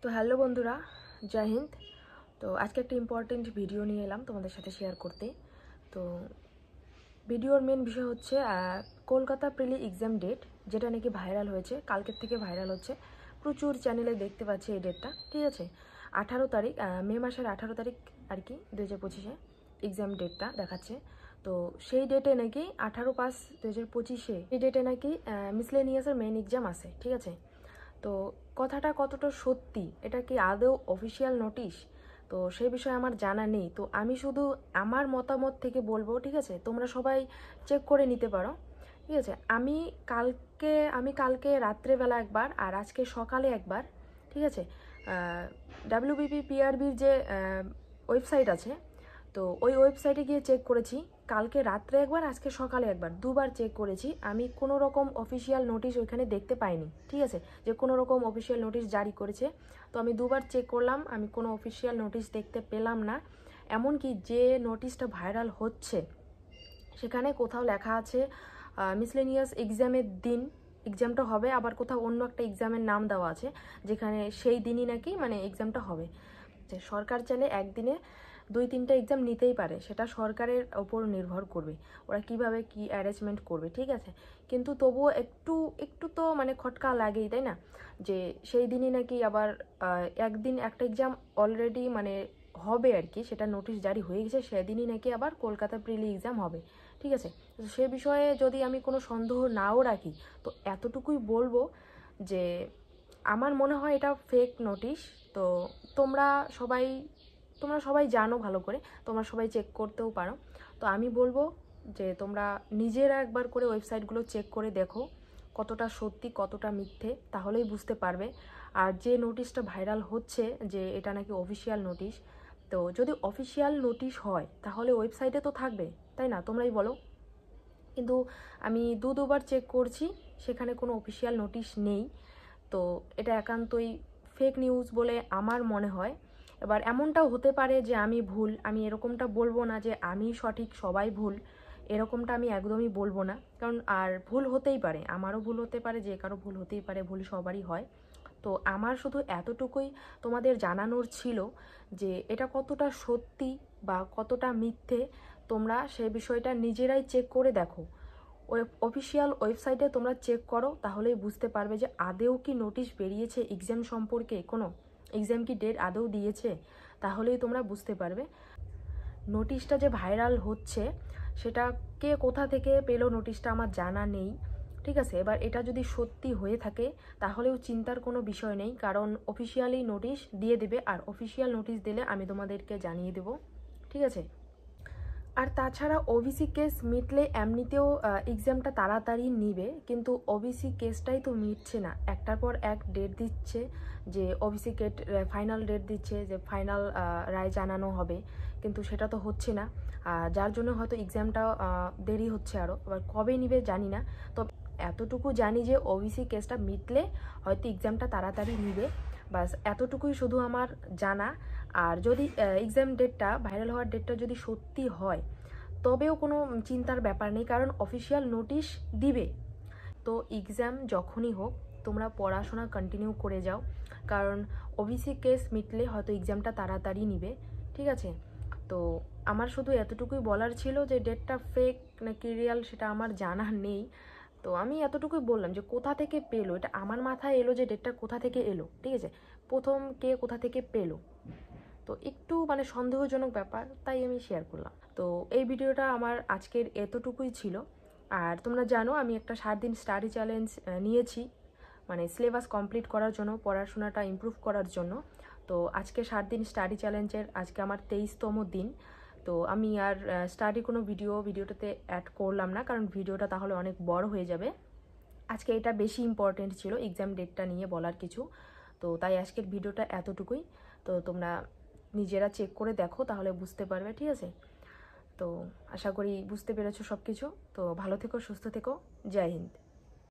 তো হ্যালো বন্ধুরা, জয় হিন্দ। তো আজকে একটা ইম্পর্টেন্ট ভিডিও নিয়ে এলাম তোমাদের সাথে শেয়ার করতে। তো ভিডিওর মেন বিষয় হচ্ছে কলকাতা প্রিলি এক্সাম ডেট, যেটা নাকি ভাইরাল হয়েছে, কালকের থেকে ভাইরাল হচ্ছে, প্রচুর চ্যানেলে দেখতে পাচ্ছি এই ডেটটা। ঠিক আছে, 18 তারিখ, মে মাসের 18 তারিখ আর কি 2025-এ এক্সাম ডেটটা দেখাচ্ছে। তো সেই ডেটে নাকি 18/5/2025-এ এই ডেটে নাকি মিসলেনিয়াসের মেইন এক্সাম আছে। ঠিক আছে, তো কথাটা কতটা সত্যি, এটা কি আদৌ অফিসিয়াল নোটিশ, তো সেই বিষয়ে আমার জানা নেই। তো আমি শুধু আমার মতামত থেকে বলবো, ঠিক আছে, তোমরা সবাই চেক করে নিতে পারো। ঠিক আছে, আমি কালকে রাত্রেবেলা একবার আর আজকে সকালে একবার, ঠিক আছে, WBPPRBর যে ওয়েবসাইট আছে, তো ওই ওয়েবসাইটে গিয়ে চেক করেছি। কালকে রাত্রে একবার, আজকে সকালে একবার, দুবার চেক করেছি। আমি কোনো রকম অফিসিয়াল নোটিশ ওইখানে দেখতে পাইনি। ঠিক আছে, যে কোনো রকম অফিসিয়াল নোটিশ জারি করেছে, তো আমি দুবার চেক করলাম, আমি কোনো অফিসিয়াল নোটিশ দেখতে পেলাম না। এমনকি যে নোটিশটা ভাইরাল হচ্ছে সেখানে কোথাও লেখা আছে মিসলেনিয়াস এক্সামের দিন এক্সামটা হবে, আবার কোথাও অন্য একটা এক্সামের নাম দেওয়া আছে যেখানে সেই দিনই নাকি মানে এক্সামটা হবে। সরকার চাইলে একদিনে 2-3টা এক্সাম নিতেই পারে, সেটা সরকারের ওপর নির্ভর করবে ওরা কিভাবে কি অ্যারেঞ্জমেন্ট করবে। ঠিক আছে, কিন্তু তবুও একটু একটু তো মানে খটকা লাগেই, তাই না, যে সেই দিনই নাকি আবার একদিন একটা এক্সাম অলরেডি মানে হবে আর কি, সেটা নোটিশ জারি হয়ে গেছে, সেদিনই নাকি আবার কলকাতা প্রিলি এক্সাম হবে। ঠিক আছে, তো সে বিষয়ে যদি আমি কোনো সন্দেহ নাও রাখি, তো এতটুকুই বলবো যে আমার মনে হয় এটা ফেক নোটিশ। তো তোমরা সবাই তোমরা সবাই জানো ভালো করে, তোমরা সবাই চেক করতেও পারো। তো আমি বলবো যে তোমরা নিজেরা একবার করে ওয়েবসাইটগুলো চেক করে দেখো কতটা সত্যি কতটা মিথ্যে, তাহলেই বুঝতে পারবে। আর যে নোটিশটা ভাইরাল হচ্ছে যে এটা নাকি অফিসিয়াল নোটিশ, তো যদি অফিসিয়াল নোটিশ হয় তাহলে ওয়েবসাইটে তো থাকবে, তাই না, তোমরাই বলো। কিন্তু আমি দুবার চেক করছি, সেখানে কোনো অফিসিয়াল নোটিশ নেই। তো এটা একান্তই ফেক নিউজ বলে আমার মনে হয়। এবার এমনটাও হতে পারে যে আমি ভুল, আমি এরকমটা বলবো না যে আমি সঠিক সবাই ভুল, এরকমটা আমি একদমই বলবো না। কারণ আর ভুল হতেই পারে, আমারও ভুল হতে পারে, যে কারো ভুল হতেই পারে, ভুল সবারই হয়। তো আমার শুধু এতটুকুই তোমাদের জানানোর ছিল যে এটা কতটা সত্যি বা কতটা মিথ্যে, তোমরা সেই বিষয়টা নিজেরাই চেক করে দেখো। অফিসিয়াল ওয়েবসাইটে তোমরা চেক করো, তাহলেই বুঝতে পারবে যে আদেও কি নোটিশ বেরিয়েছে এক্সাম সম্পর্কে, কোনো এক্সাম কি ডেট আদেও দিয়েছে, তাহলেই তোমরা বুঝতে পারবে। নোটিশটা যে ভাইরাল হচ্ছে সেটা কে কোথা থেকে পেলো নোটিশটা আমার জানা নেই। ঠিক আছে, এবার এটা যদি সত্যি হয়ে থাকে তাহলেও চিন্তার কোনো বিষয় নেই, কারণ অফিসিয়ালি নোটিশ দিয়ে দেবে, আর অফিসিয়াল নোটিশ দিলে আমি তোমাদেরকে জানিয়ে দেব। ঠিক আছে, আর তাছাড়া ওবিসি কেস মিটলে এমনিতেও এক্সামটা তাড়াতাড়ি নিবে, কিন্তু ওবিসি কেসটাই তো মিটছে না, একটার পর এক ডেট দিচ্ছে, যে ওবিসি কেট ফাইনাল ডেট দিচ্ছে, যে ফাইনাল রায় জানানো হবে, কিন্তু সেটা তো হচ্ছে না, যার জন্য হয়তো এক্সামটা দেরি হচ্ছে আরও। এবার কবে নিবে জানি না, তো এতটুকু জানি যে ওবিসি কেসটা মিটলে হয়তো এক্সামটা তাড়াতাড়ি নিবে, বাস এতটুকুই শুধু আমার জানা। আর যদি এক্সাম ডেটটা ভাইরাল হওয়ার ডেটটা যদি সত্যি হয় তবেও কোনো চিন্তার ব্যাপার নেই, কারণ অফিসিয়াল নোটিশ দিবে। তো এক্সাম যখনই হোক তোমরা পড়াশোনা কন্টিনিউ করে যাও, কারণ ওবিসি কেস মিটলে হয়তো এক্সামটা তাড়াতাড়ি নিবে। ঠিক আছে, তো আমার শুধু এতটুকুই বলার ছিল যে ডেটটা ফেক নাকি রিয়াল সেটা আমার জানা নেই। তো আমি এতটুকুই বললাম যে কোথা থেকে পেলো, এটা আমার মাথায় এলো যে ডেটটা কোথা থেকে এলো। ঠিক আছে, প্রথম কে কোথা থেকে পেলো, তো একটু মানে সন্দেহজনক ব্যাপার, তাই আমি শেয়ার করলাম। তো এই ভিডিওটা আমার আজকের এতটুকুই ছিল। আর তোমরা জানো আমি একটা 7 দিন স্টাডি চ্যালেঞ্জ নিয়েছি, মানে সিলেবাস কমপ্লিট করার জন্য, পড়াশোনাটা ইমপ্রুভ করার জন্য। তো আজকে 7 দিন স্টাডি চ্যালেঞ্জের আজকে আমার 23তম দিন। তো আমি আর স্টাডি কোনো ভিডিওটাতে অ্যাড করলাম না, কারণ ভিডিওটা তাহলে অনেক বড় হয়ে যাবে। আজকে এটা বেশি ইম্পর্টেন্ট ছিল এক্সাম ডেটটা নিয়ে বলার কিছু, তো তাই আজকের ভিডিওটা এতটুকুই। তো তোমরা নিজেরা চেক করে দেখো, তাহলে বুঝতে পারবে। ঠিক আছে, তো আশা করি বুঝতে পেরেছো সব কিছু। তো ভালো থেকো, সুস্থ থেকো, জয় হিন্দ।